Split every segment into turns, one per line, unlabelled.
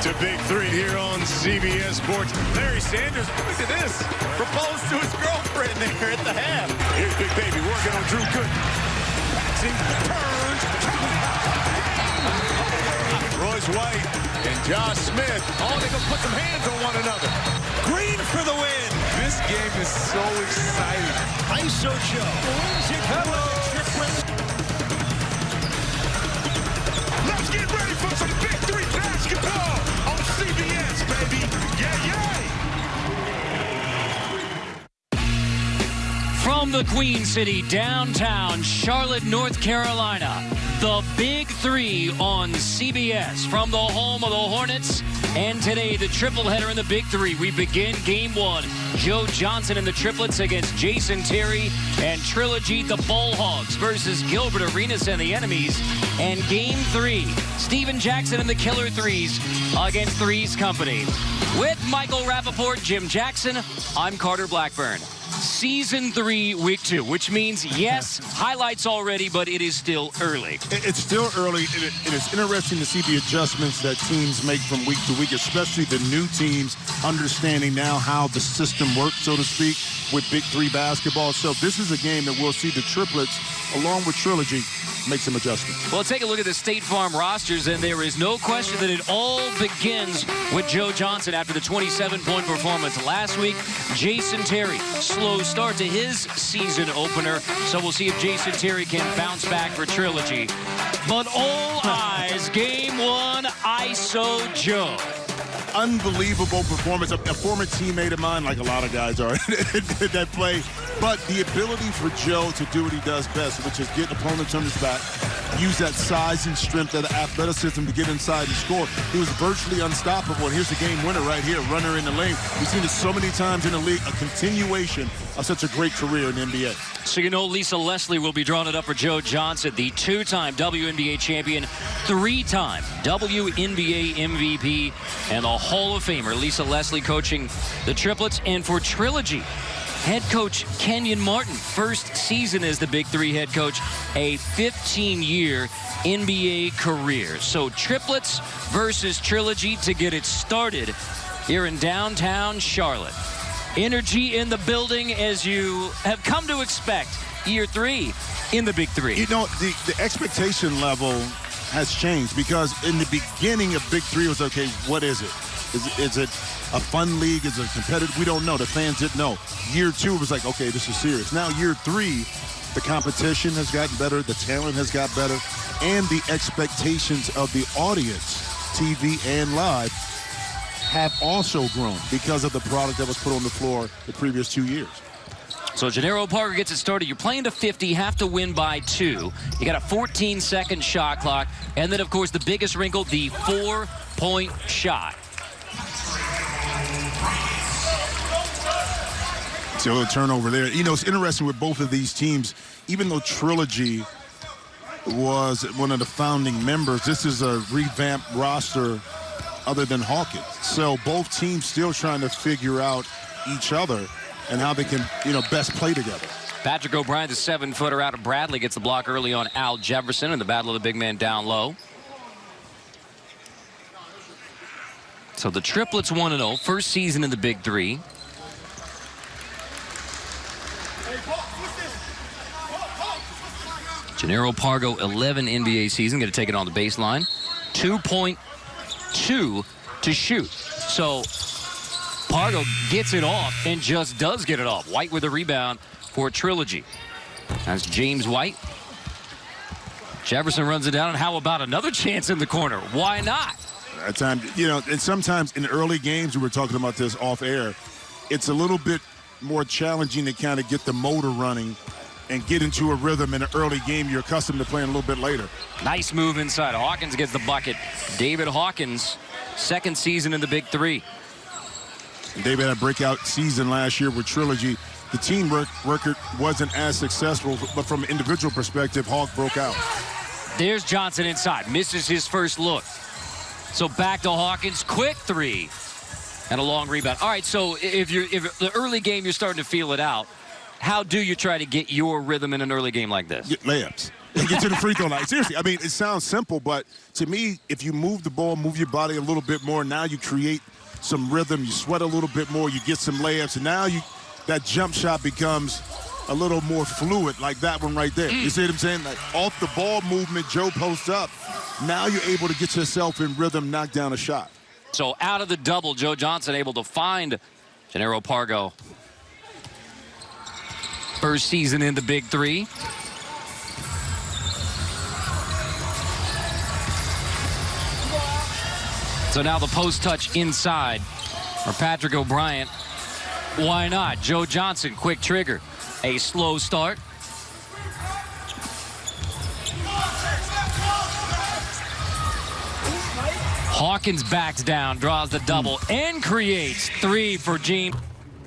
to Big 3 here on CBS Sports. Larry Sanders, look at this, proposed to his girlfriend there at the half. Here's Big Baby working on Drew Gooden. Passing, turns, Royce White and Josh Smith. Oh, they gonna put some hands on one another. Green for the win. This game is so exciting. ISO Joe. Hello, Triplets. Let's get ready for some Big 3 basketball on CBS, baby. Yeah.
From the Queen City, downtown Charlotte, North Carolina, the Big 3 on CBS from the home of the Hornets. And today, the triple header in the Big 3. We begin Game 1. Joe Johnson and the Triplets against Jason Terry and Trilogy, the Bullhogs versus Gilbert Arenas and the Enemies. And Game 3, Steven Jackson and the Killer Threes against Threes Company. With Michael Rappaport, Jim Jackson, I'm Carter Blackburn. Season 3, Week 2, which means, yes, highlights already, but it is still early.
It's still early, and it's interesting to see the adjustments that teams make from week to week, especially the new teams understanding now how the system works, so to speak, with Big 3 basketball. So this is a game that we'll see the Triplets, along with Trilogy, make some adjustments.
Well, take a look at the State Farm rosters, and there is no question that it all begins with Joe Johnson after the 27-point performance last week. Jason Terry, slow start to his season opener, so we'll see if Jason Terry can bounce back for Trilogy. But all eyes, Game 1, ISO Joe.
Unbelievable performance. A former teammate of mine, like a lot of guys are, that play. But the ability for Joe to do what he does best, which is get opponents on his back, use that size and strength, that athleticism to get inside and score. He was virtually unstoppable. And here's the game winner right here, runner in the lane. We've seen it so many times in the league, a continuation of such a great career in the NBA.
So you know Lisa Leslie will be drawing it up for Joe Johnson, the 2-time WNBA champion, 3-time WNBA MVP, and the Hall of Famer. Lisa Leslie coaching the Triplets. And for Trilogy, head coach Kenyon Martin, first season as the Big 3 head coach, a 15-year NBA career. So Triplets versus Trilogy to get it started here in downtown Charlotte. Energy in the building, as you have come to expect, year 3 in the Big 3.
You know, the expectation level has changed, because in the beginning of Big 3 it was, okay, what is it? Is it a fun league? Is it competitive? We don't know. The fans didn't know. Year 2 was like, okay, this is serious. Now year 3, the competition has gotten better, the talent has got better, and the expectations of the audience, TV and live, have also grown because of the product that was put on the floor the previous 2 years.
So Jannero Pargo gets it started. You're playing to 50, have to win by 2. You got a 14-second shot clock. And then, of course, the biggest wrinkle, the 4-point shot.
So a turnover there. You know, it's interesting with both of these teams, even though Trilogy was one of the founding members, this is a revamped roster other than Hawkins. So both teams still trying to figure out each other and how they can, you know, best play together.
Patrick O'Brien, the 7-footer out of Bradley, gets the block early on Al Jefferson in the battle of the big man down low. So the Triplets 1-0, first season in the Big 3. Jannero Pargo, 11 NBA season, going to take it on the baseline. 2.2 to shoot. So Pargo gets it off and just does get it off. White with a rebound for Trilogy. That's James White. Jefferson runs it down, and how about another chance in the corner? Why not?
That time, you know, and sometimes in early games, we were talking about this off air, it's a little bit more challenging to kind of get the motor running and get into a rhythm in an early game you're accustomed to playing a little bit later.
Nice move inside. Hawkins gets the bucket. David Hawkins, second season in the Big 3.
David had a breakout season last year with Trilogy. The team record wasn't as successful, but from an individual perspective, Hawk broke out.
There's Johnson inside. Misses his first look. So back to Hawkins. Quick 3. And a long rebound. All right, so if the early game you're starting to feel it out, how do you try to get your rhythm in an early game like this?
Layups. Get to the free throw line. Seriously, I mean, it sounds simple, but to me, if you move the ball, move your body a little bit more, now you create some rhythm, you sweat a little bit more, you get some layups, and now that jump shot becomes a little more fluid, like that one right there. You see what I'm saying? Like off the ball movement, Joe posts up. Now you're able to get yourself in rhythm, knock down a shot.
So out of the double, Joe Johnson able to find Jannero Pargo. First season in the Big Three. So now the post touch inside for Patrick O'Brien. Why not? Joe Johnson, quick trigger. A slow start. Hawkins backs down, draws the double, and creates three for James.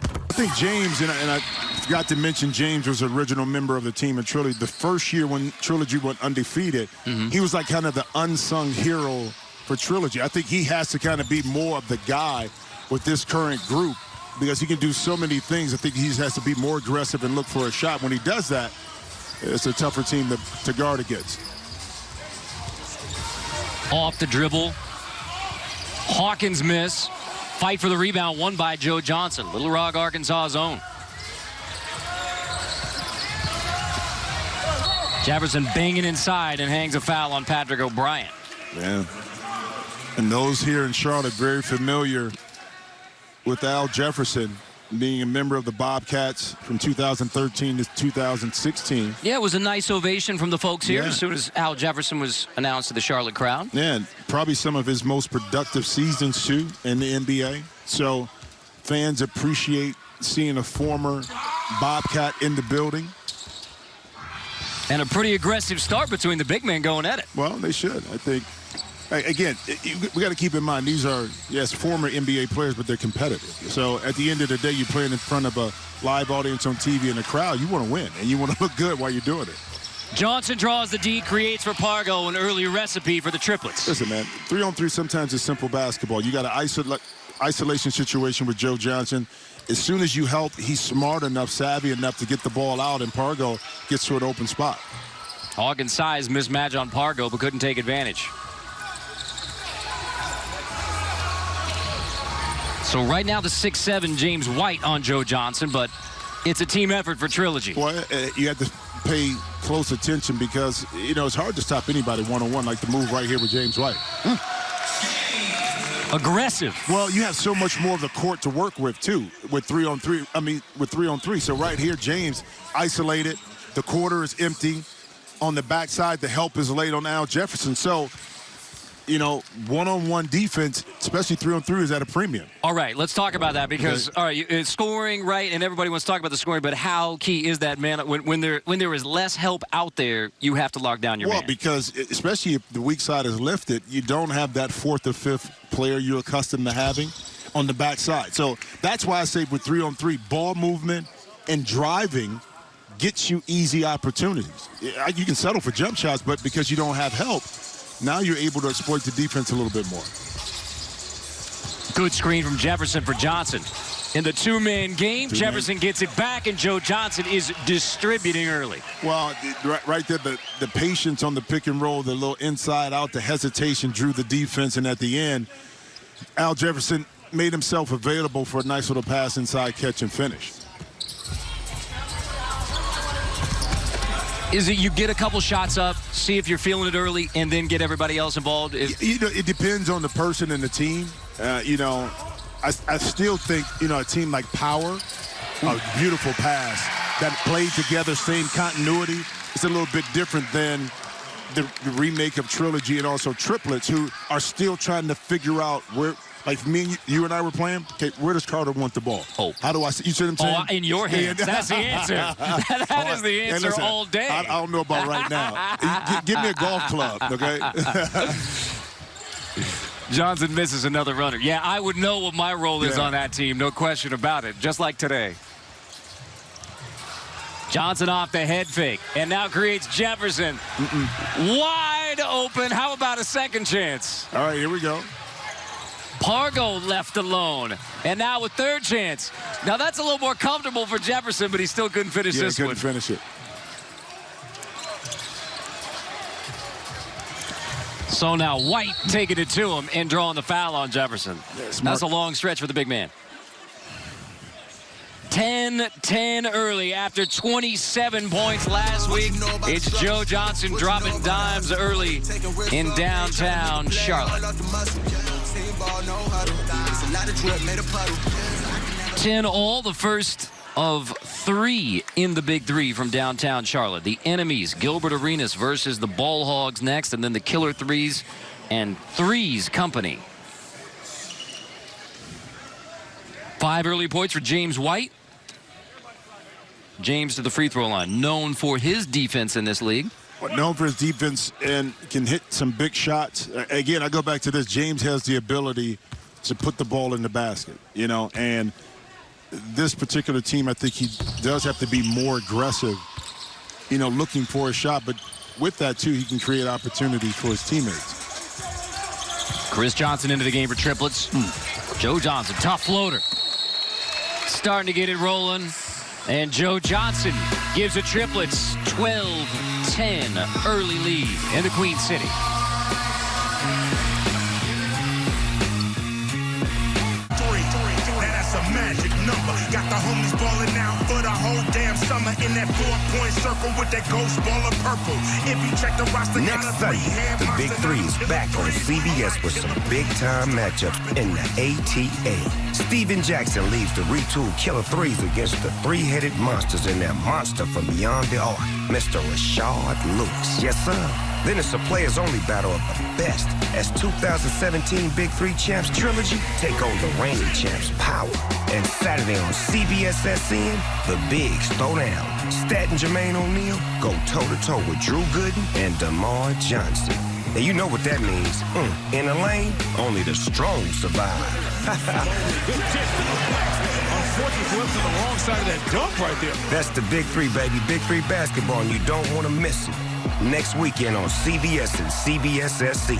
I think James, and I forgot to mention, James was an original member of the team in Trilogy. The first year when Trilogy went undefeated, he was like kind of the unsung hero for Trilogy. I think he has to kind of be more of the guy with this current group because he can do so many things. I think he has to be more aggressive and look for a shot. When he does that, it's a tougher team to guard against.
Off the dribble. Hawkins miss. Fight for the rebound, won by Joe Johnson. Little Rock, Arkansas's own. Jefferson banging inside and hangs a foul on Patrick O'Brien.
Yeah. And those here in Charlotte very familiar with Al Jefferson being a member of the Bobcats from 2013 to 2016.
Yeah, it was a nice ovation from the folks here as soon as Al Jefferson was announced to the Charlotte crowd.
Yeah, and probably some of his most productive seasons, too, in the NBA. So fans appreciate seeing a former Bobcat in the building.
And a pretty aggressive start between the big men going at it.
Well, they should, I think. Again, we got to keep in mind, these are, yes, former NBA players, but they're competitive. So at the end of the day, you're playing in front of a live audience on TV and a crowd. You want to win, and you want to look good while you're doing it.
Johnson draws the D, creates for Pargo an early recipe for the triplets.
Listen, man, 3-on-3 sometimes is simple basketball. You got an isolation situation with Joe Johnson. As soon as you help, he's smart enough, savvy enough to get the ball out, and Pargo gets to an open spot.
Hawkins' size mismatch on Pargo, but couldn't take advantage. So right now the 6'7" James White on Joe Johnson, but it's a team effort for Trilogy.
Well, you have to pay close attention because, you know, it's hard to stop anybody one-on-one like the move right here with James White.
Aggressive.
Well, you have so much more of the court to work with, too, with 3-on-3. I mean, with 3-on-3. So right here, James isolated. The quarter is empty. On the backside, the help is laid on Al Jefferson. So, you know, one-on-one defense, especially 3-on-3, is at a premium.
All right, let's talk about that because, all right, it's scoring, right, and everybody wants to talk about the scoring, but how key is that, man? When there is less help out there, you have to lock down your man.
Well, because especially if the weak side is lifted, you don't have that fourth or fifth player you're accustomed to having on the backside. So that's why I say with 3-on-3, ball movement and driving gets you easy opportunities. You can settle for jump shots, but because you don't have help, now you're able to exploit the defense a little bit more.
Good screen from Jefferson for Johnson. In the two-man game, Jefferson gets it back, and Joe Johnson is distributing early.
Well, right there, the patience on the pick and roll, the little inside out, the hesitation drew the defense, and at the end, Al Jefferson made himself available for a nice little pass inside, catch, and finish.
Is it you get a couple shots up, see if you're feeling it early, and then get everybody else involved?
You know, it depends on the person and the team. You know, I still think, you know, a team like Power, a beautiful pass that played together, same continuity. It's a little bit different than the remake of Trilogy and also Triplets, who are still trying to figure out where. Like me and you and I were playing, okay, where does Carter want the ball?
Oh.
How do I see? You see what I'm saying?
Oh, in your hands. That's the answer. That is the answer
listen,
all day.
I don't know about right now. Give me a golf club, okay?
Johnson misses another runner. Yeah, I would know what my role is on that team, no question about it, just like today. Johnson off the head fake, and now creates Jefferson. Wide open. How about a second chance?
All right, here we go.
Pargo left alone, and now a third chance. Now that's a little more comfortable for Jefferson, but he still couldn't finish this one.
Couldn't finish it.
So now White taking it to him and drawing the foul on Jefferson. That's a long stretch for the big man. 10-10 early after 27 points last week. It's Joe Johnson dropping dimes early in downtown Charlotte. 10-all, the first of 3 in the Big 3 from downtown Charlotte. The enemies, Gilbert Arenas versus the Ball Hogs next, and then the Killer Threes and Threes Company. 5 early points for James White. James to the free throw line, known for his defense in this league.
Known for his defense and can hit some big shots. Again, I go back to this. James has the ability to put the ball in the basket, you know, and this particular team, I think he does have to be more aggressive, you know, looking for a shot. But with that, too, he can create opportunities for his teammates.
Chris Johnson into the game for Triplets. Joe Johnson, tough floater. Starting to get it rolling. And Joe Johnson gives the Triplets 12-10 early lead in the Queen City.
That's a magic number. Got the homies balling out for the whole damn summer in that 4-point circle with that ghost ball of purple. If you check the roster,
next Sunday, the Big 3 is back on CBS with some big-time matchups in the ATA. Steven Jackson leads the retooled Killer Threes against the three-headed monsters in their monster from beyond the arc, Mr. Rashad Lewis. Yes, sir. Then it's a players-only battle of the best as 2017 Big 3 Champs Trilogy take on the reigning champs Power. And Saturday on CBS SN, the Bigs throw down. Stat and Jermaine O'Neal go toe-to-toe with Drew Gooden and DeMar Johnson. And you know what that means. In the lane, only the strong survive.
Unfortunately, flips on the wrong side of that dunk right there.
That's the Big 3, baby. Big 3 basketball, and you don't want to miss it. Next weekend on CBS and CBS SN.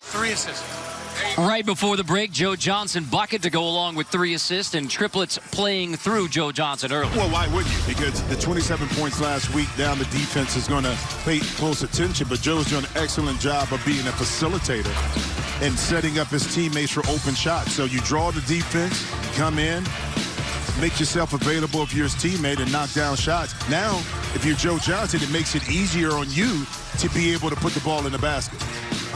3 assists.
Right before the break, Joe Johnson bucket to go along with 3 assists, and Triplets playing through Joe Johnson early.
Well, why wouldn't you? Because the 27 points last week down, the defense is going to pay close attention, but Joe's doing an excellent job of being a facilitator and setting up his teammates for open shots. So you draw the defense, come in, make yourself available if you're his teammate and knock down shots. Now, if you're Joe Johnson, it makes it easier on you to be able to put the ball in the basket.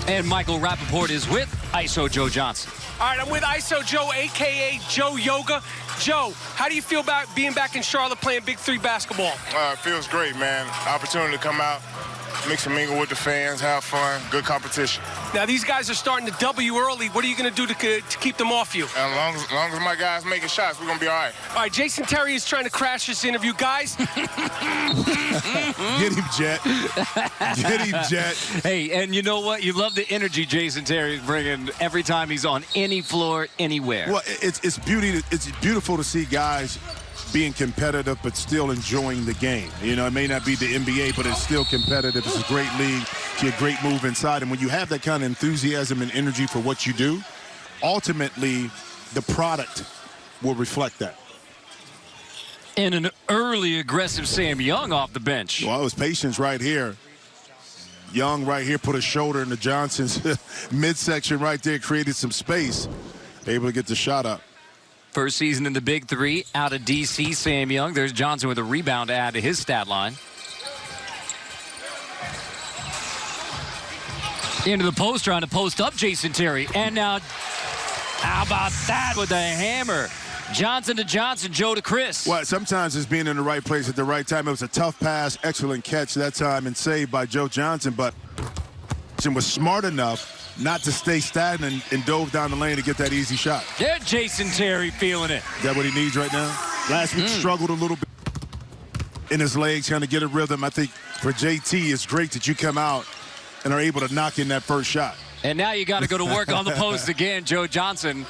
And Michael Rappaport is with ISO Joe Johnson.
All right, I'm with ISO Joe, a.k.a. Joe Yoga. Joe, how do you feel about being back in Charlotte playing Big 3 basketball?
It feels great, man. Opportunity to come out, mix and mingle with the fans, have fun, good competition.
Now, these guys are starting to W early. What are you going to do to keep them off you?
And as long as my guys making shots, we're going to be all right.
All right, Jason Terry is trying to crash this interview. Guys.
Get him, Jet. Get him, Jet.
Hey, and you know what? You love the energy Jason Terry is bringing every time he's on any floor, anywhere.
Well, it's beautiful to see guys being competitive but still enjoying the game. You know, it may not be the NBA, but it's still competitive. It's a great league. See a great move inside. And when you have that kind of enthusiasm and energy for what you do, ultimately the product will reflect that.
And an early aggressive Sam Young off the bench.
Well, it was patience right here. Young right here put a shoulder in the Johnson's midsection right there, created some space, able to get the shot up.
First season in the Big 3 out of D.C., Sam Young. There's Johnson with a rebound to add to his stat line. Into the post, trying to post up Jason Terry. And now, how about that with the hammer? Johnson to Johnson, Joe to Chris.
Well, sometimes it's being in the right place at the right time. It was a tough pass, excellent catch that time, and saved by Joe Johnson. But Johnson was smart enough not to stay stagnant and dove down the lane to get that easy shot.
There, Jason Terry feeling it.
Is that what he needs right now? Last week struggled a little bit in his legs, trying to get a rhythm. I think for JT, it's great that you come out and are able to knock in that first shot.
And now you got to go to work on the post again. Joe Johnson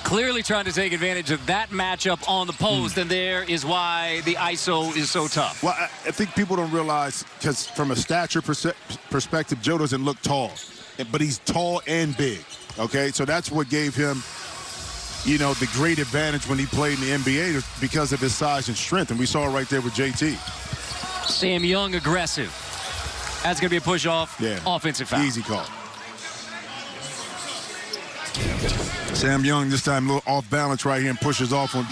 clearly trying to take advantage of that matchup on the post, and there is why the ISO is so tough.
Well, I think people don't realize, because from a stature perspective, Joe doesn't look tall, but he's tall and big, okay? So that's what gave him, you know, the great advantage when he played in the NBA, because of his size and strength, and we saw it right there with JT.
Sam Young aggressive. That's going to be a push-off.
Yeah.
Offensive foul.
Easy call. Sam Young this time a little off balance right here and pushes off on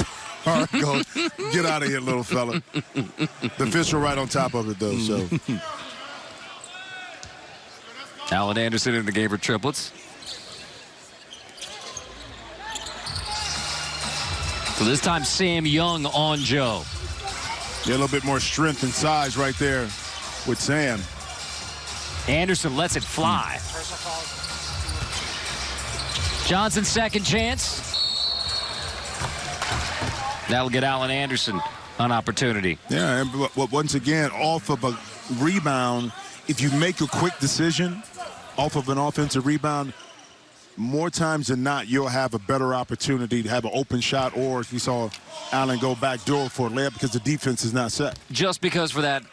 Pargo. Get out of here, little fella. The official right on top of it, though. So
Alan Anderson in the game for Triplets. So this time Sam Young on Joe.
yeah, a little bit more strength and size right there with Sam.
Anderson lets it fly. Johnson second chance. That'll get Alan Anderson an opportunity.
Yeah, and once again, off of a rebound, if you make a quick decision off of an offensive rebound, more times than not, you'll have a better opportunity to have an open shot, or if you saw Allen go back door for a layup because the defense is not set.
Just because for that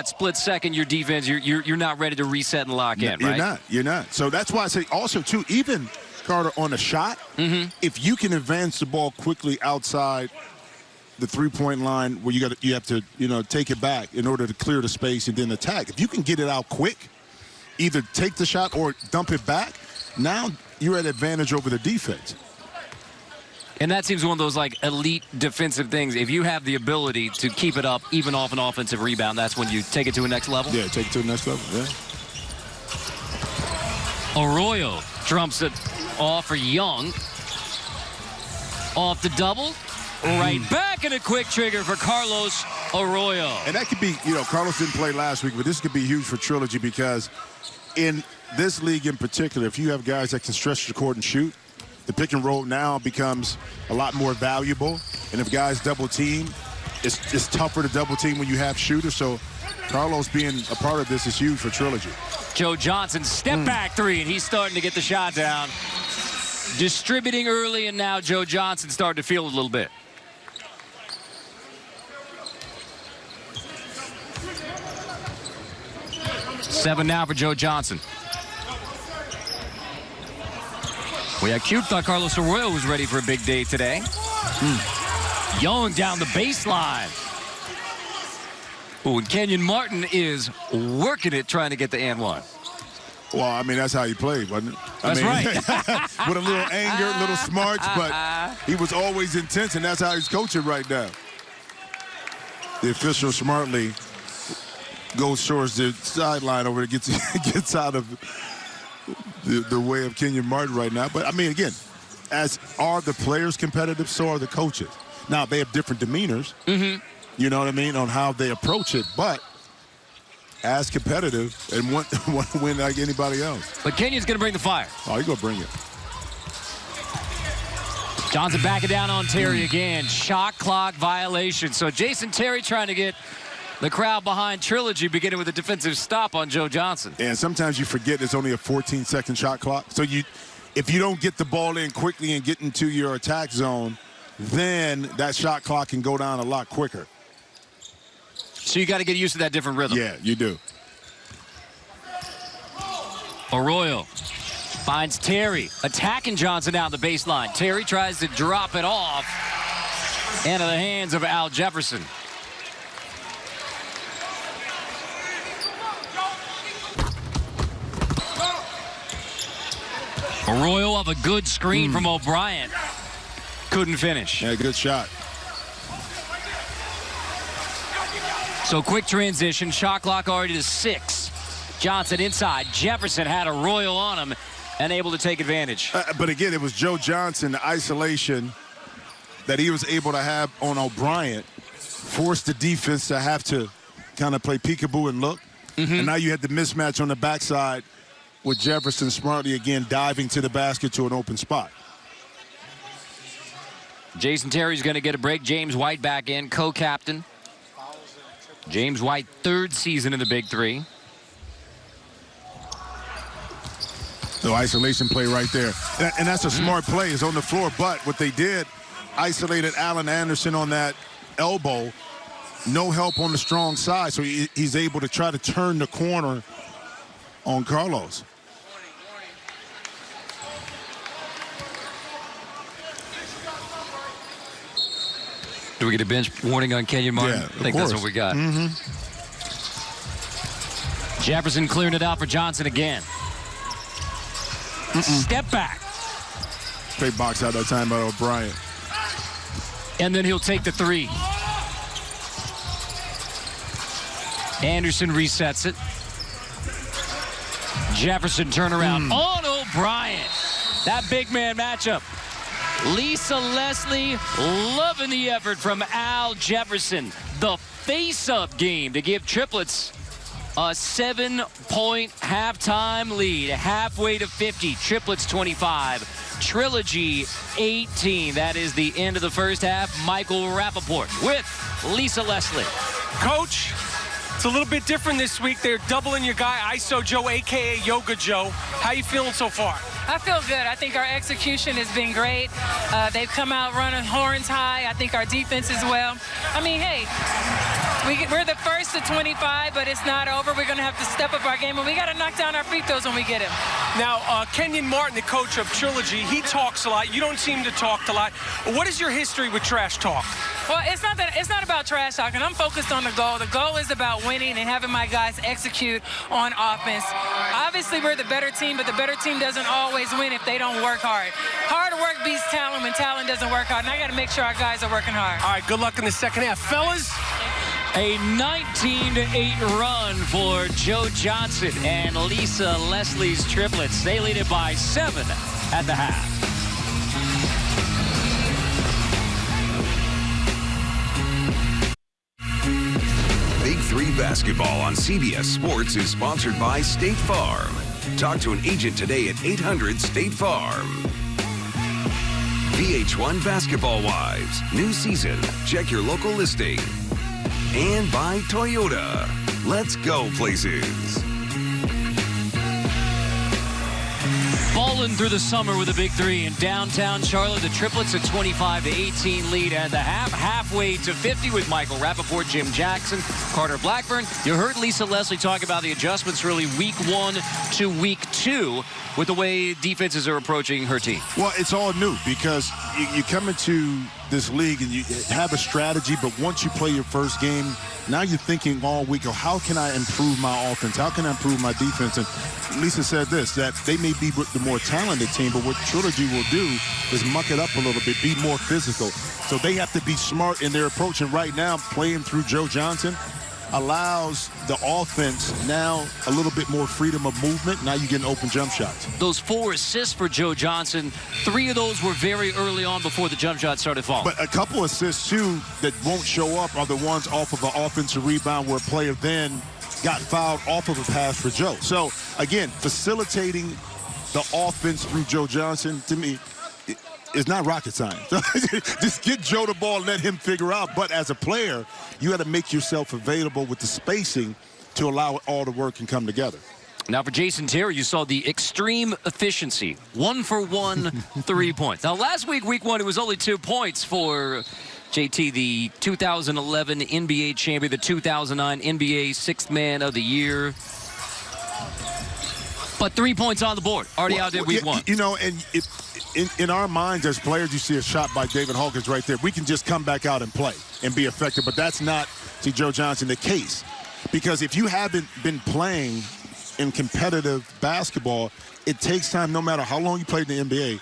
split second, your defense, you're not ready to reset and lock in, right?
You're not. So that's why I say also, too, even, Carter, on a shot, if you can advance the ball quickly outside the three-point line where you have to, take it back in order to clear the space and then attack. If you can get it out quick, either take the shot or dump it back, now you're at advantage over the defense.
And that seems one of those like elite defensive things. If you have the ability to keep it up even off an offensive rebound, that's when you take it to a next level?
Yeah, take it to the next level, yeah.
Arroyo trumps it off for Young. Off the double. Right back, and a quick trigger for Carlos Arroyo.
And that could be, Carlos didn't play last week, but this could be huge for Trilogy because in this league in particular, if you have guys that can stretch the court and shoot, the pick and roll now becomes a lot more valuable. And if guys double team, it's tougher to double team when you have shooters. So Carlos being a part of this is huge for Trilogy.
Joe Johnson, step back three, and he's starting to get the shot down. Distributing early, and now Joe Johnson starting to feel a little bit. Seven now for Joe Johnson. Cube thought Carlos Arroyo was ready for a big day today. Young down the baseline. Ooh, and Kenyon Martin is working it, trying to get the and one.
Well, I mean, that's how he played, wasn't it?
That's right.
With a little anger, a little smarts, but he was always intense, and that's how he's coaching right now. The official smartly goes towards the sideline over there, gets out of the way of Kenyon Martin right now. But, I mean, again, as are the players competitive, so are the coaches. Now, they have different demeanors, you know what I mean, on how they approach it, but as competitive and want to win like anybody else.
But Kenyon's going to bring the fire.
Oh, he's going to bring it.
Johnson backing down on Terry again. Shot clock violation. So Jason Terry trying to get the crowd behind Trilogy, beginning with a defensive stop on Joe Johnson.
And sometimes you forget it's only a 14-second shot clock. So if you don't get the ball in quickly and get into your attack zone, then that shot clock can go down a lot quicker.
So you got to get used to that different rhythm.
Yeah, you do.
Arroyo finds Terry, attacking Johnson down the baseline. Terry tries to drop it off into the hands of Al Jefferson. Arroyo off a good screen from O'Brien. Couldn't finish.
Yeah, good shot.
So quick transition, shot clock already to 6. Johnson inside. Jefferson had Arroyo on him and able to take advantage.
But again, it was Joe Johnson, the isolation that he was able to have on O'Brien, forced the defense to have to kind of play peekaboo and look. And now you had the mismatch on the backside with Jefferson smartly again diving to the basket to an open spot.
Jason Terry's going to get a break. James White back in, co-captain. James White, 3rd season in the Big 3.
The isolation play right there. And that's a smart play. It's on the floor. But what they did, isolated Alan Anderson on that elbow. No help on the strong side. So he's able to try to turn the corner on Carlos.
Do we get a bench warning on Kenyon Martin?
Yeah,
I think that's what we got. Jefferson clearing it out for Johnson again. Step back.
Straight box out that time by O'Brien.
And then he'll take the three. Anderson resets it. Jefferson turnaround on O'Brien. That big man matchup. Lisa Leslie loving the effort from Al Jefferson. The face-up game to give Triplets a 7-point halftime lead. Halfway to 50. Triplets 25. Trilogy 18. That is the end of the first half. Michael Rappaport with Lisa Leslie.
Coach, it's a little bit different this week. They're doubling your guy, ISO Joe, a.k.a. Yoga Joe. How you feeling so far?
I feel good. I think our execution has been great. They've come out running horns high. I think our defense as well. I mean, hey, we're the first to 25, but it's not over. We're going to have to step up our game, and we got to knock down our free throws when we get him.
Now, Kenyon Martin, the coach of Trilogy, he talks a lot. You don't seem to talk a lot. What is your history with trash talk?
Well, it's not about trash talking. I'm focused on the goal. The goal is about winning and having my guys execute on offense. Obviously, we're the better team, but the better team doesn't always win if they don't work hard. Hard work beats talent when talent doesn't work hard, and I got to make sure our guys are working hard.
All right, good luck in the second half. Fellas?
A 19-8 run for Joe Johnson and Lisa Leslie's Triplets. They lead it by 7 at the half.
Big 3 basketball on CBS Sports is sponsored by State Farm. Talk to an agent today at 800-STATE-FARM. VH1 Basketball Wives. New season. Check your local listing. And by Toyota. Let's go places.
Balling through the summer with a big 3 in downtown Charlotte. The Triplets a 25-18 lead at the half. Halfway to 50 with Michael Rappaport, Jim Jackson, Carter Blackburn. You heard Lisa Leslie talk about the adjustments really week 1 to week 2 with the way defenses are approaching her team.
Well, it's all new because you come into this league and you have a strategy, but once you play your first game, now you're thinking all week, how can I improve my offense? How can I improve my defense? And Lisa said this, that they may be the more talented team, but what Trilogy will do is muck it up a little bit, be more physical. So they have to be smart in their approach. And right now, playing through Joe Johnson allows the offense now a little bit more freedom of movement. Now you get open jump shots.
Those 4 assists for Joe Johnson, 3 of those were very early on before the jump shot started falling.
But a couple assists, too, that won't show up are the ones off of an offensive rebound where a player then got fouled off of a pass for Joe. So, again, facilitating the offense through Joe Johnson, to me, is not rocket science. Just get Joe the ball and let him figure out. But as a player, you got to make yourself available with the spacing to allow it all to work and come together.
Now for Jason Terry, you saw the extreme efficiency. 1-for-1 3 points. Now last week, week 1, it was only 2 points for JT, the 2011 NBA champion, the 2009 NBA 6th Man of the Year. But 3 points on the board. Already out there week 1.
You know, and in our minds as players, you see a shot by David Hawkins right there. We can just come back out and play and be effective. But that's not, see, Joe Johnson, the case. Because if you haven't been playing in competitive basketball, it takes time, no matter how long you played in the NBA,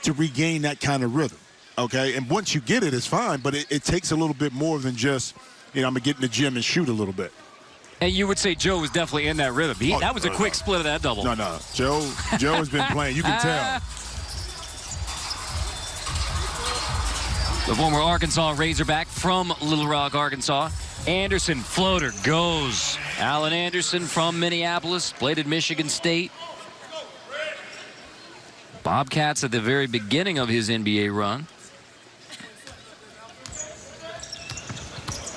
to regain that kind of rhythm. Okay? And once you get it, it's fine. But it takes a little bit more than just, you know, I'm going to get in the gym and shoot a little bit.
And you would say Joe was definitely in that rhythm. That was a quick split of that double.
No. Joe has been playing. You can tell.
The former Arkansas Razorback from Little Rock, Arkansas. Anderson, floater, goes. Alan Anderson from Minneapolis, played at Michigan State. Bobcats at the very beginning of his NBA run.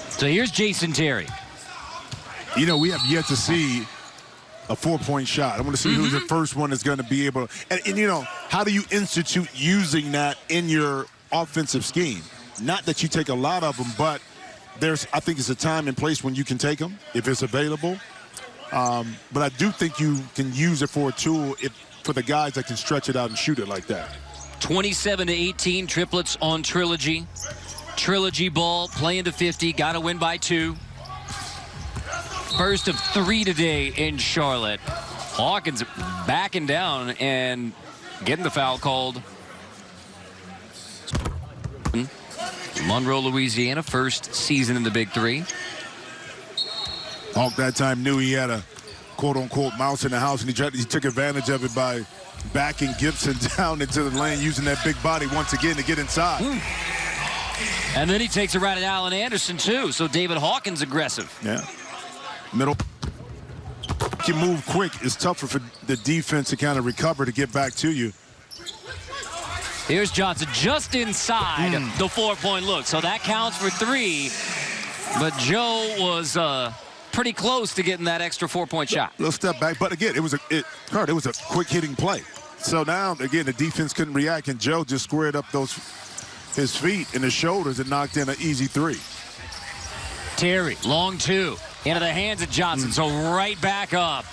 So here's Jason Terry.
You know, we have yet to see a 4-point shot. I want to see who's the first one that's going to be able to. And, you know, how do you institute using that in your offensive scheme? Not that you take a lot of them, but I think it's a time and place when you can take them if it's available. But I do think you can use it for a tool for the guys that can stretch it out and shoot it like that.
27-18, Triplets on Trilogy. Trilogy ball, playing to 50, got to win by 2. first of 3 today in Charlotte. Hawkins backing down and getting the foul called. Monroe, Louisiana, first season in the Big 3.
Hawk that time knew he had a quote-unquote mouse in the house, and he took advantage of it by backing Gipson down into the lane, using that big body once again to get inside.
And then he takes it right at Alan Anderson, too. So David Hawkins aggressive.
Yeah. Middle. You move quick. It's tougher for the defense to kind of recover to get back to you.
Here's Johnson just inside the 4-point look. So that counts for 3. But Joe was pretty close to getting that extra 4-point shot.
Little step back. But again, it was a quick hitting play. So now, again, the defense couldn't react, and Joe just squared up his feet and his shoulders and knocked in an easy 3.
Terry, long 2. Into the hands of Johnson, so right back up.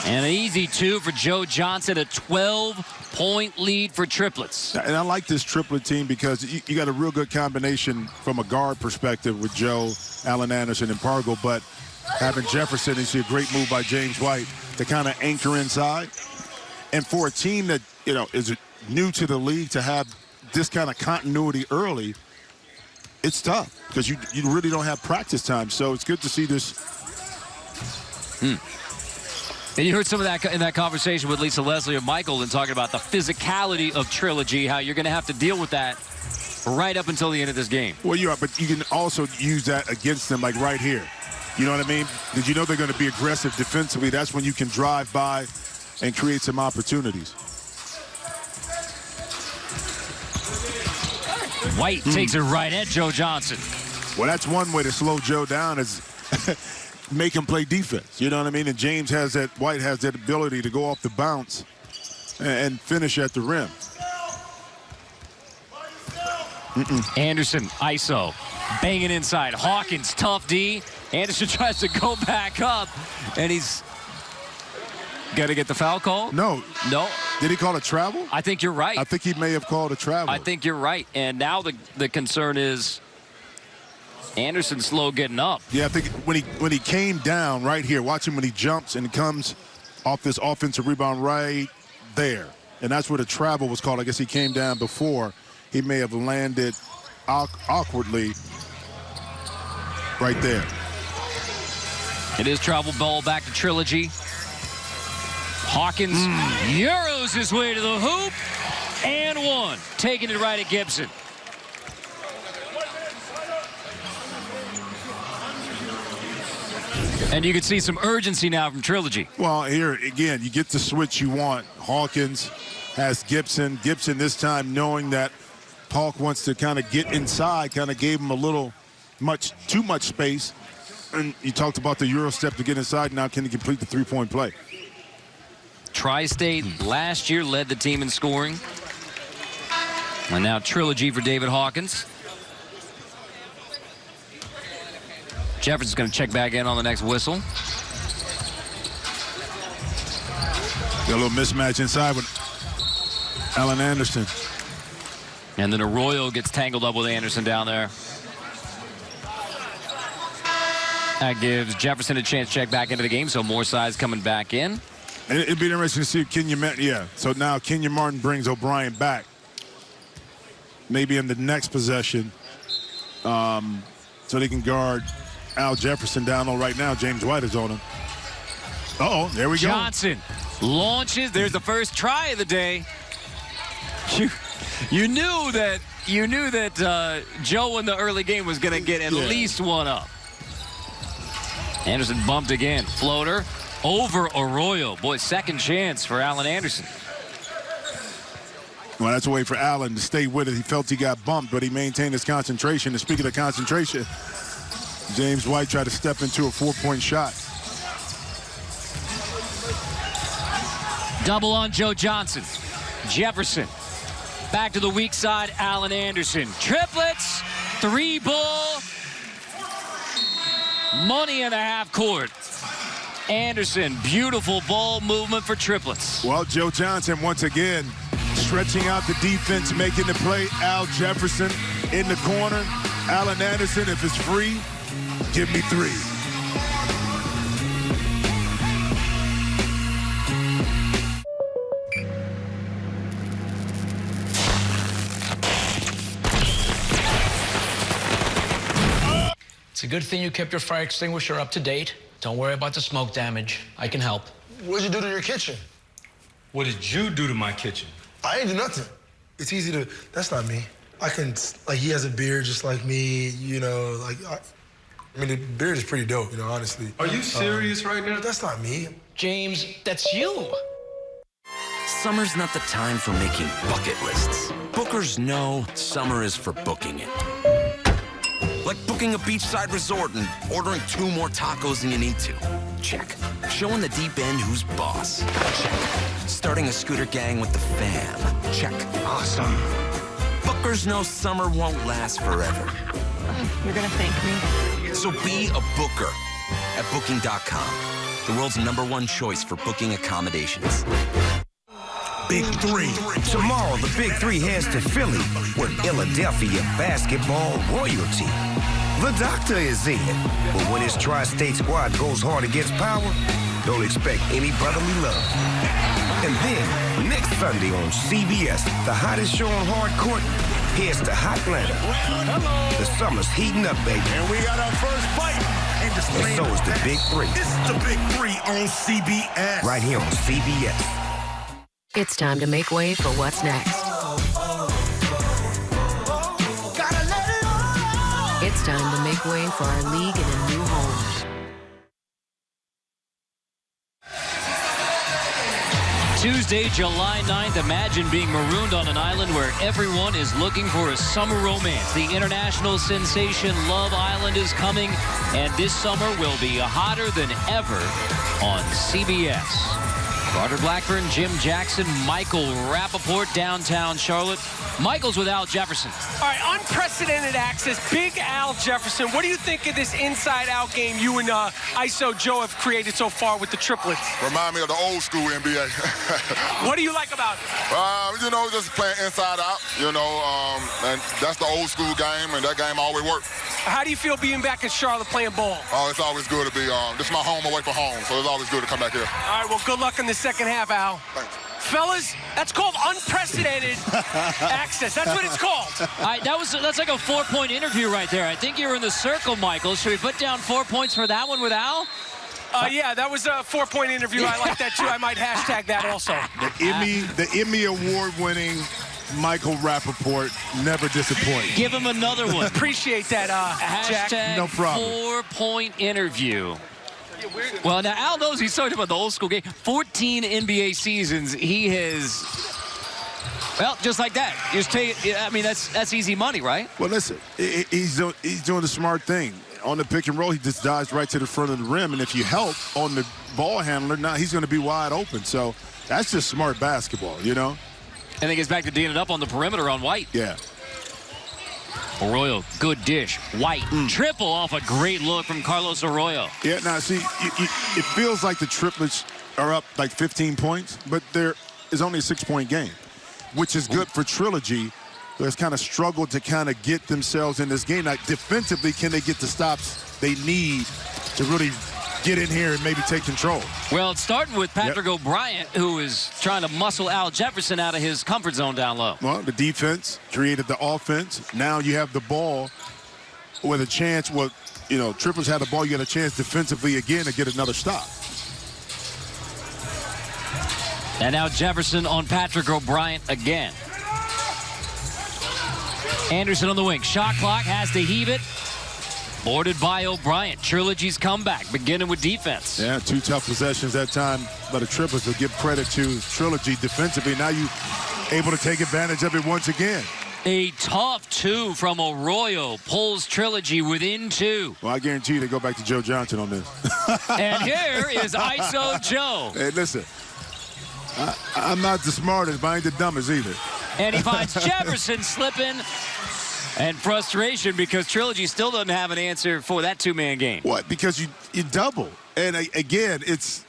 And an easy 2 for Joe Johnson, a 12-point lead for Triplets.
And I like this Triplet team because you got a real good combination from a guard perspective with Joe, Alan Anderson, and Pargo, but having Jefferson, you see a great move by James White to kind of anchor inside. And for a team that, is new to the league to have this kind of continuity early, it's tough because you really don't have practice time. So it's good to see this.
And you heard some of that in that conversation with Lisa Leslie and Michael and talking about the physicality of Trilogy, how you're going to have to deal with that right up until the end of this game.
Well, you are, but you can also use that against them, like right here. You know what I mean? Because you know they're going to be aggressive defensively. That's when you can drive by and create some opportunities.
White takes it right at Joe Johnson.
Well, that's one way to slow Joe down is make him play defense. You know what I mean? And White has that ability to go off the bounce and finish at the rim.
Anderson, ISO, banging inside. Hawkins, tough D. Anderson tries to go back up, and he's got to get the foul call?
No. Did he call a travel?
I think you're right.
I think he may have called a travel.
I think you're right. And now the concern is Anderson slow getting up.
Yeah, I think when he came down right here, watch him when he jumps and comes off this offensive rebound right there. And that's where the travel was called. I guess he came down before. He may have landed awkwardly right there.
It is travel ball back to Trilogy. Hawkins euros his way to the hoop and 1. Taking it right at Gipson. And you can see some urgency now from Trilogy.
Well, here again, you get the switch you want. Hawkins has Gipson. Gipson this time knowing that Hawk wants to kind of get inside, kind of gave him a little too much space. And you talked about the Euro step to get inside. Now can he complete the 3-point play?
Tri-State last year led the team in scoring. And now Trilogy for David Hawkins. Jefferson's going to check back in on the next whistle.
Got a little mismatch inside with Alan Anderson.
And then Arroyo gets tangled up with Anderson down there. That gives Jefferson a chance to check back into the game, so more size coming back in.
And it'd be interesting to see Kenyon Martin. Yeah, so now Kenyon Martin brings O'Brien back. Maybe in the next possession, so they can guard Al Jefferson down low right now. James White is on him. Uh-oh, there we go.
Johnson launches. There's the first try of the day. You knew that Joe in the early game was going to get at least one up. Anderson bumped again. Floater over Arroyo. Boy, second chance for Alan Anderson.
Well, that's a way for Allen to stay with it. He felt he got bumped, but he maintained his concentration. And speaking of concentration, James White tried to step into a 4-point shot.
Double on Joe Johnson. Jefferson. Back to the weak side, Alan Anderson. Triplets, 3-ball. Money in the half court. Anderson, beautiful ball movement for Triplets.
Well, Joe Johnson once again stretching out the defense, making the play. Al Jefferson in the corner. Alan Anderson, if it's free, give me 3.
It's a good thing you kept your fire extinguisher up to date. Don't worry about the smoke damage. I can help.
What did you do to your kitchen?
What did you do to my kitchen?
I didn't do nothing. It's easy to, that's not me. He has a beard just like me, you know, I mean, the beard is pretty dope, you know, honestly.
Are you serious right now?
That's not me.
James, that's you.
Summer's not the time for making bucket lists. Bookers know summer is for booking it. Like booking a beachside resort and ordering 2 more tacos than you need to. Check. Showing the deep end who's boss. Check. Starting a scooter gang with the fam. Check. Awesome. Bookers know summer won't last forever.
You're gonna thank me.
So be a booker at Booking.com, the world's #1 choice for booking accommodations.
Big 3. Tomorrow, the Big 3 heads to Philly with Philadelphia basketball royalty. The doctor is in, but when his tri-state squad goes hard against power, don't expect any brotherly love. And then, next Sunday on CBS, the hottest show on hard court heads to Hotlanta. The summer's heating up, baby.
And we got our first fight.
And so is the Big 3.
This is the Big 3 on CBS.
Right here on CBS.
It's time to make way for what's next. It's time to make way for our league in a new home.
Tuesday, July 9th, imagine being marooned on an island where everyone is looking for a summer romance. The international sensation Love Island is coming, and this summer will be hotter than ever on CBS. Carter Blackburn, Jim Jackson, Michael Rappaport, downtown Charlotte. Michael's with Al Jefferson.
All right, unprecedented access. Big Al Jefferson. What do you think of this inside-out game you and ISO Joe have created so far with the triplets?
Remind me of the old school NBA.
What do you like about it?
You know, just playing inside out, you know, and that's the old school game, and that game always worked.
How do you feel being back in Charlotte playing ball?
Oh, it's always good to be, this is my home away from home, so it's always good to come back here.
All right, well, good luck in the second half, Al.
Thanks.
Fellas, that's called unprecedented access. That's what it's called.
All right, that's like a 4-point interview right there. I think you were in the circle, Michael. Should we put down 4 points for that one with Al?
Yeah, that was a 4-point interview. I like that, too. I might hashtag that also.
The Emmy award-winning Michael Rappaport never disappoint.
Give him another one.
Appreciate that, Jack.
Hashtag
no problem.
4-point interview. Well, now Al knows he's talking about the old school game. 14 NBA seasons he has. Well, just like that. Just take. I mean, that's easy money, right?
Well, listen, he's doing the smart thing. On the pick and roll, he just dives right to the front of the rim, and if you help on the ball handler, now he's going to be wide open. So that's just smart basketball, you know.
And he gets back to D'ing it up on the perimeter on White.
Yeah.
Arroyo, good dish. White, triple off a great look from Carlos Arroyo.
Yeah, now, see, it feels like the triplets are up like 15 points, but there is only a 6-point game, which is good for Trilogy, who has kind of struggled to kind of get themselves in this game. Now, defensively, can they get the stops they need to really get in here and maybe take control?
Well, it's starting with Patrick O'Brien, who is trying to muscle Al Jefferson out of his comfort zone down low.
Well, the defense created the offense. Now you have the ball with a chance. Well, you know, Triplets had the ball. You got a chance defensively again to get another stop.
And now Jefferson on Patrick O'Brien again. Anderson on the wing. Shot clock has to heave it. Boarded by O'Brien. Trilogy's comeback, beginning with defense.
Yeah, 2 tough possessions that time by the Triplets. To give credit to Trilogy defensively. Now you able to take advantage of it once again.
A tough 2 from Arroyo pulls Trilogy within 2.
Well, I guarantee you they go back to Joe Johnson on this.
And here is ISO Joe.
Hey, listen, I'm not the smartest, but I ain't the dumbest either.
And he finds Jefferson slipping. And frustration because Trilogy still doesn't have an answer for that 2-man game.
What? Because you double. And again, it's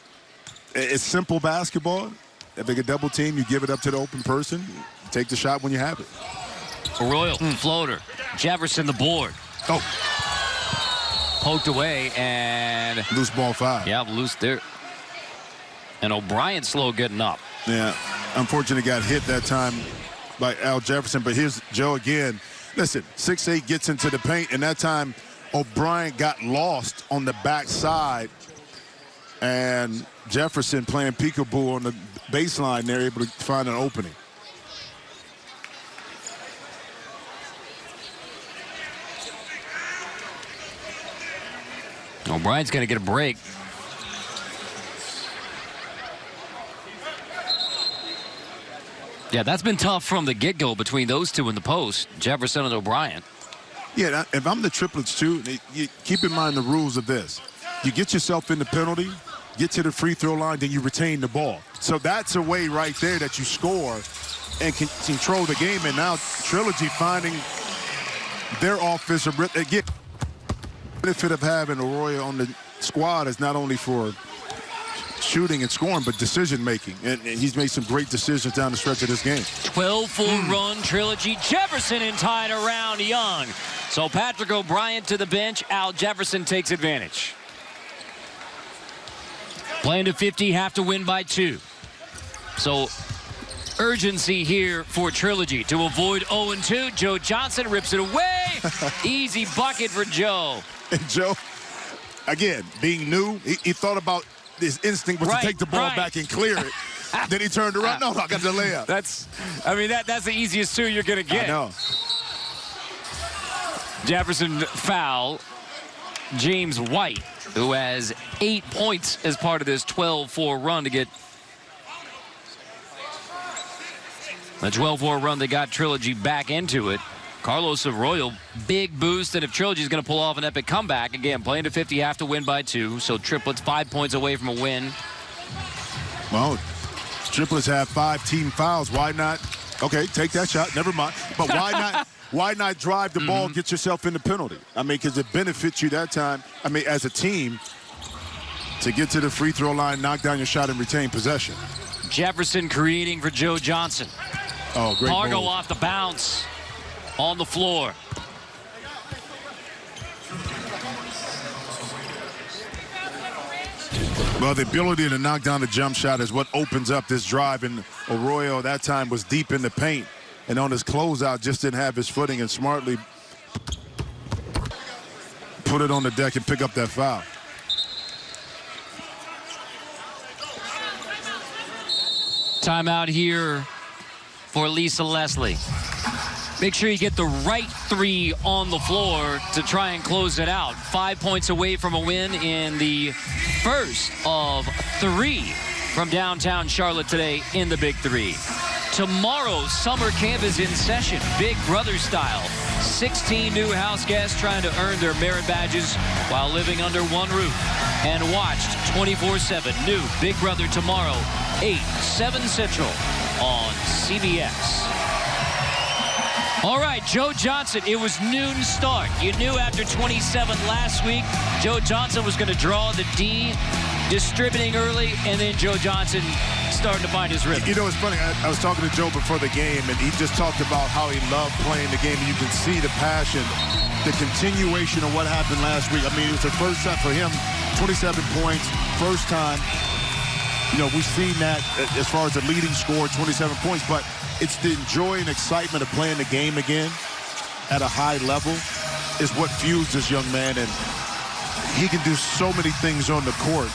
simple basketball. If they get double team, you give it up to the open person. You take the shot when you have it.
Arroyo, floater. Jefferson the board.
Oh.
Poked away and...
Loose ball 5.
Yeah, loose there. And O'Brien slow getting up.
Yeah. Unfortunately got hit that time by Al Jefferson. But here's Joe again. Listen, 6'8" gets into the paint, and that time O'Brien got lost on the backside, and Jefferson playing peekaboo on the baseline, they're able to find an opening.
O'Brien's going to get a break. Yeah, that's been tough from the get-go between those two in the post, Jefferson and O'Brien.
Yeah, if I'm the triplets too, you keep in mind the rules of this. You get yourself in the penalty, get to the free throw line, then you retain the ball. So that's a way right there that you score and can control the game. And now Trilogy finding their offensive rhythm. Again, the benefit of having Arroyo on the squad is not only for shooting and scoring, but decision-making. And he's made some great decisions down the stretch of this game.
12-4 run, Trilogy. Jefferson in tied around Young. So Patrick O'Brien to the bench. Al Jefferson takes advantage. Playing to 50, have to win by 2. So urgency here for Trilogy to avoid 0-2. Joe Johnson rips it away. Easy bucket for Joe.
And Joe, again, being new, he thought about his instinct was to take the ball back and clear it. Then he turned around. No, I got the layup.
That's the easiest 2 you're going to get.
I know.
Jefferson foul. James White, who has 8 points as part of this 12-4 run to get the 12-4 run that got Trilogy back into it. Carlos Arroyo, big boost, and if Trilogy's going to pull off an epic comeback, again, playing to 50, have to win by 2, so Triplets 5 points away from a win.
Well, Triplets have 5 team fouls. Why not? Okay, take that shot. Never mind. But why not? Why not drive the ball, get yourself in the penalty? I mean, because it benefits you that time, I mean, as a team, to get to the free throw line, knock down your shot, and retain possession.
Jefferson creating for Joe Johnson.
Oh, great
Pargo
move.
off the bounce on the floor.
Well, the ability to knock down the jump shot is what opens up this drive, and Arroyo that time was deep in the paint, and on his closeout just didn't have his footing and smartly put it on the deck and pick up that foul.
Timeout here for Lisa Leslie. Make sure you get the right 3 on the floor to try and close it out. 5 points away from a win in the first of 3 from downtown Charlotte today in the Big 3. Tomorrow, summer camp is in session, Big Brother style. 16 new house guests trying to earn their merit badges while living under one roof. And watched 24/7. New Big Brother tomorrow, 8, 7 Central on CBS. All right, Joe Johnson, it was noon start. You knew after 27 last week, Joe Johnson was going to draw the D, distributing early, and then Joe Johnson starting to find his rhythm.
You know, it's funny. I was talking to Joe before the game, and he just talked about how he loved playing the game. And you can see the passion, the continuation of what happened last week. I mean, it was the first time for him, 27 points, first time. You know, we've seen that as far as the leading score, 27 points, but it's the joy and excitement of playing the game again at a high level is what fuels this young man, and he can do so many things on the court.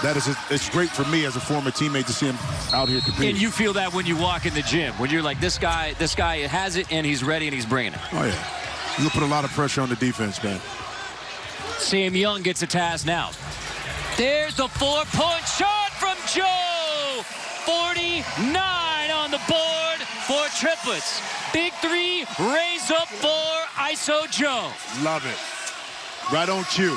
That is, it's great for me as a former teammate to see him out here competing.
And you feel that when you walk in the gym, when you're like, this guy has it, and he's ready, and he's bringing it.
Oh, yeah. You'll put a lot of pressure on the defense, man.
Sam Young gets a task now. There's the 4-point shot from Joe. 49 on the board for Triplets. Big 3, raise up for ISO Joe.
Love it. Right on cue.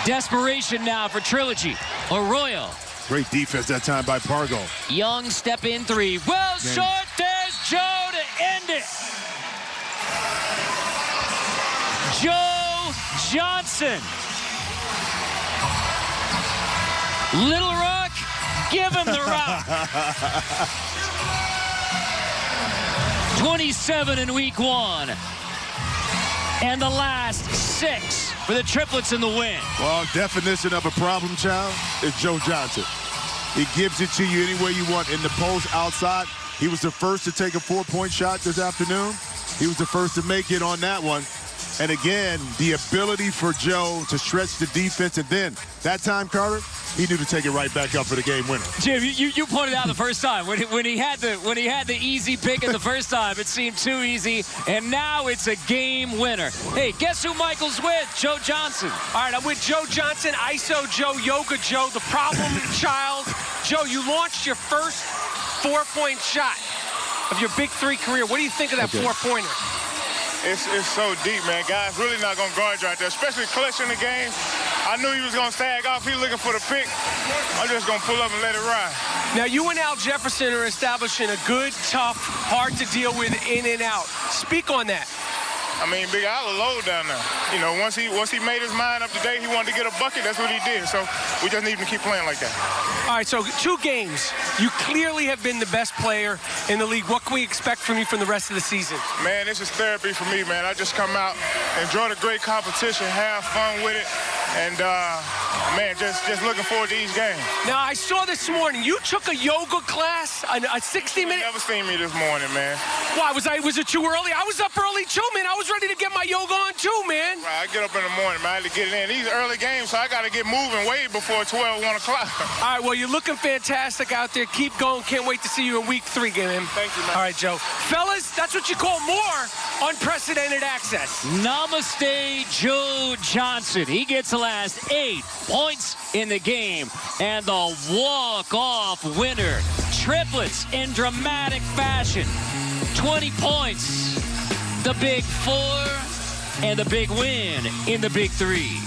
Desperation now for Trilogy. Arroyo.
Great defense that time by Pargo.
Young step in 3. Well short. There's Joe to end it. Joe Johnson. Little Rock, give him the rock. 27 in week 1. And the last 6 for the Triplets in the win.
Well, definition of a problem child is Joe Johnson. He gives it to you any way you want. In the post, outside, he was the first to take a 4-point shot this afternoon. He was the first to make it on that one. And again, the ability for Joe to stretch the defense, and then that time, Carter, he knew to take it right back up for the game winner.
Jim, you pointed out the first time when he had the easy pick in the first time, it seemed too easy, and now it's a game winner. Hey, guess who Michael's with? Joe Johnson.
All right, I'm with Joe Johnson, ISO Joe, Yoga Joe, the problem child. Joe, you launched your first 4-point shot of your Big 3 career. What do you think of that 4-pointer?
It's so deep, man. Guys really not going to guard you out there, especially clutch in the game. I knew he was going to sag off. He was looking for the pick. I'm just going to pull up and let it ride.
Now, you and Al Jefferson are establishing a good, tough, hard to deal with in and out. Speak on that.
I mean, Big Al a load down there. You know, once he made his mind up today, he wanted to get a bucket. That's what he did. So we just need him to keep playing like that.
All right, so 2 games. You clearly have been the best player in the league. What can we expect from you from the rest of the season?
Man, this is therapy for me, man. I just come out, enjoy the great competition, have fun with it, and, man, just looking forward to each game.
Now, I saw this morning, you took a yoga class, a 60-minute...
You never seen me this morning, man.
Why, was it too early? I was up early, too, man. I was ready to get my yoga on, too, man.
Right, I get up in the morning, man. I had to get it in. These are early games, so I got to get moving way before 12, 1 o'clock.
All right, well, you're looking fantastic out there. Keep going. Can't wait to see you in week 3, man.
Thank you, man.
All right, Joe. Fellas, that's what you call more unprecedented access.
Namaste, Joe Johnson. He gets the last 8 points in the game. And the walk-off winner. Triplets in dramatic fashion. 20 points. The Big 4 and the big win in the Big 3.